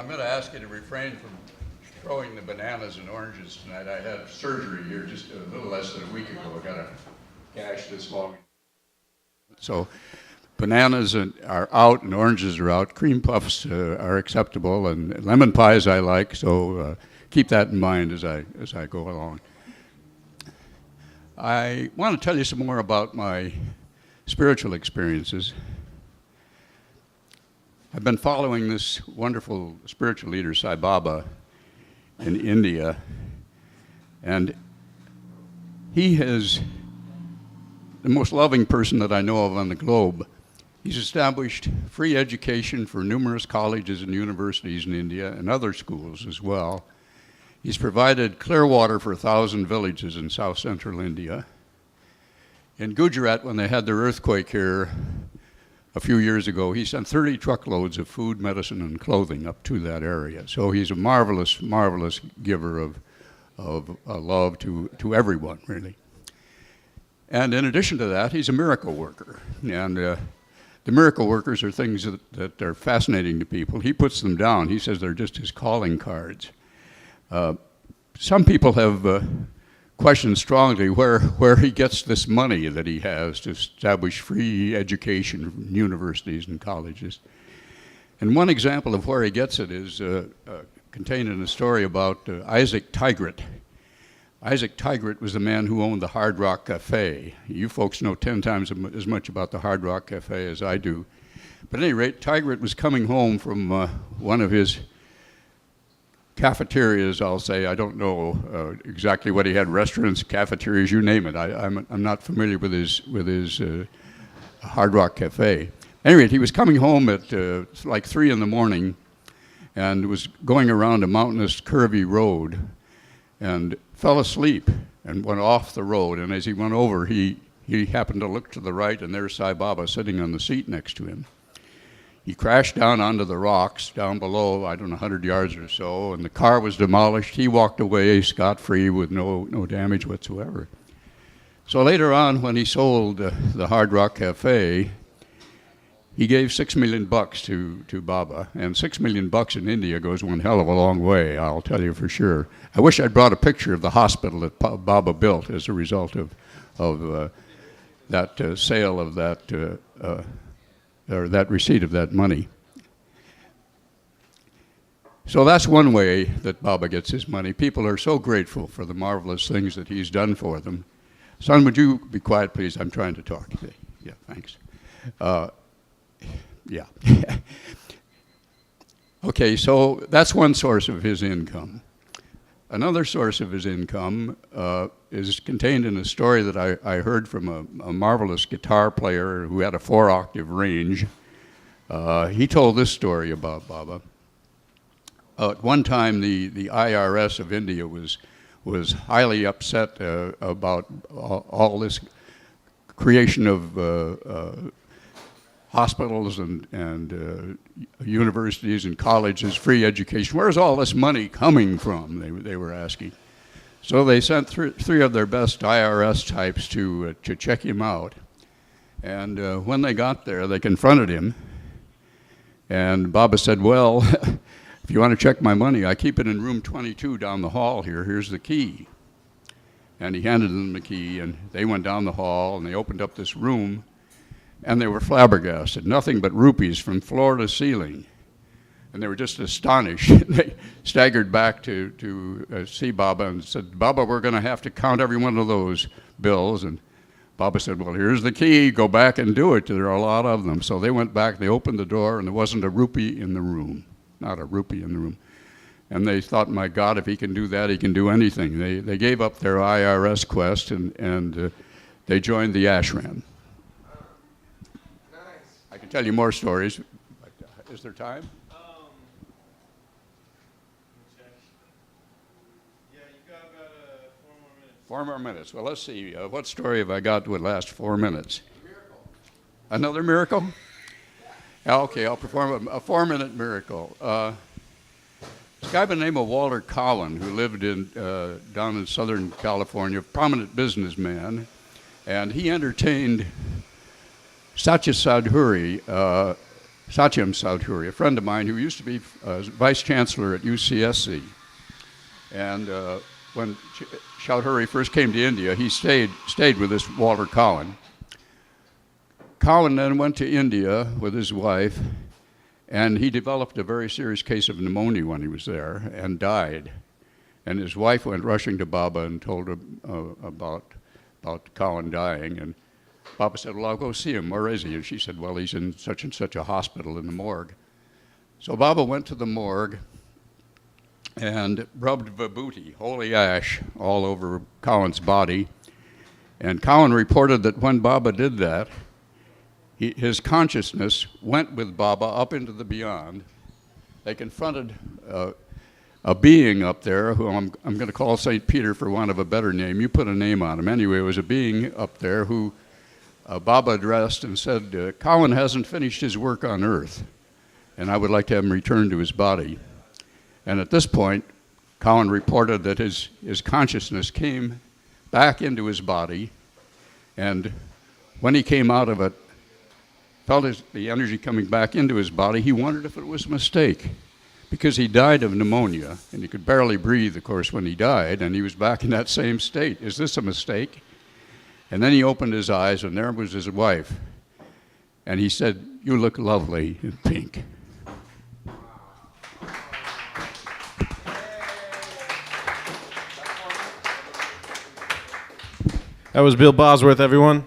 I'm going to ask you to refrain from throwing the bananas and oranges tonight. I had surgery here just a little less than a week ago. I got a gash this long. So bananas are out and oranges are out. Cream puffs are acceptable, and lemon pies I like. So keep that in mind as I go along. I want to tell you some more about my spiritual experiences. I've been following this wonderful spiritual leader, Sai Baba, in India, and he is the most loving person that I know of on the globe. He's established free education for numerous colleges and universities in India and other schools as well. He's provided clear water for 1,000 villages in south central India. In Gujarat, when they had their earthquake here a few years ago, he sent 30 truckloads of food, medicine, and clothing up to that area. So he's a marvelous, marvelous giver of love to everyone, really. And in addition to that, he's a miracle worker. And the miracle workers are things that are fascinating to people. He puts them down. He says they're just his calling cards. Some people have questioned strongly where he gets this money that he has to establish free education in universities and colleges. And one example of where he gets it is contained in a story about Isaac Tigert. Isaac Tigert was the man who owned the Hard Rock Cafe. You folks know 10 times as much about the Hard Rock Cafe as I do. But at any rate, Tigert was coming home from one of his cafeterias, I'll say. I don't know exactly what he had, restaurants, cafeterias, you name it. I'm not familiar with his Hard Rock Cafe. Anyway, he was coming home at like 3 in the morning and was going around a mountainous, curvy road and fell asleep and went off the road. And as he went over, he happened to look to the right, and there's Sai Baba sitting on the seat next to him. He crashed down onto the rocks down below, I don't know, 100 yards or so, and the car was demolished. He walked away scot-free with no damage whatsoever. So later on, when he sold the Hard Rock Cafe, he gave $6 million to Baba, and $6 million in India goes one hell of a long way, I'll tell you for sure. I wish I'd brought a picture of the hospital that Baba built as a result of that sale of that or that receipt of that money. So that's one way that Baba gets his money. People are so grateful for the marvelous things that he's done for them. Son, would you be quiet, please? I'm trying to talk today. Yeah, thanks. Yeah. Okay, so that's one source of his income. Another source of his income is contained in a story that I heard from a marvelous guitar player who had a 4-octave range. He told this story about Baba. At one time, the IRS of India was highly upset about all this creation of hospitals and universities and colleges, free education. Where's all this money coming from, they were asking. So they sent three of their best IRS types to check him out. And when they got there, they confronted him. And Baba said, well, if you want to check my money, I keep it in room 22 down the hall here. Here's the key. And he handed them the key, and they went down the hall, and they opened up this room, and they were flabbergasted, nothing but rupees from floor to ceiling. And they were just astonished. They staggered back to see Baba and said, Baba, we're going to have to count every one of those bills. And Baba said, well, here's the key. Go back and do it. There are a lot of them. So they went back, they opened the door, and there wasn't a rupee in the room. Not a rupee in the room. And they thought, my God, if he can do that, he can do anything. They gave up their IRS quest, and they joined the ashram. I can tell you more stories. Is there time? Yeah, you got about 4 more minutes. 4 more minutes. Well, let's see. What story have I got that would last 4 minutes? Miracle. Another miracle? Okay, I'll perform a 4-minute miracle. This guy by the name of Walter Cowan, who lived down in Southern California, a prominent businessman, and he entertained Satya Sadhuri Satyam Chowdhury, a friend of mine who used to be vice chancellor at UCSC. And when Chowdhury first came to India, he stayed with this Walter Cowan. Cowan then went to India with his wife, and he developed a very serious case of pneumonia when he was there and died. And his wife went rushing to Baba and told him about Cowan dying. And Baba said, well, I'll go see him. Where is he? And she said, well, he's in such and such a hospital in the morgue. So Baba went to the morgue and rubbed vibhuti, holy ash, all over Cowan's body. And Cowan reported that when Baba did that, his consciousness went with Baba up into the beyond. They confronted a being up there who I'm going to call St. Peter for want of a better name. You put a name on him. Anyway, it was a being up there who Baba addressed and said, Cowan hasn't finished his work on earth, and I would like to have him return to his body. And at this point, Cowan reported that his consciousness came back into his body, and when he came out of it, felt the energy coming back into his body, he wondered if it was a mistake, because he died of pneumonia, and he could barely breathe, of course, when he died, and he was back in that same state. Is this a mistake? And then he opened his eyes, and there was his wife, and he said, you look lovely in pink. That was Bill Bosworth, everyone.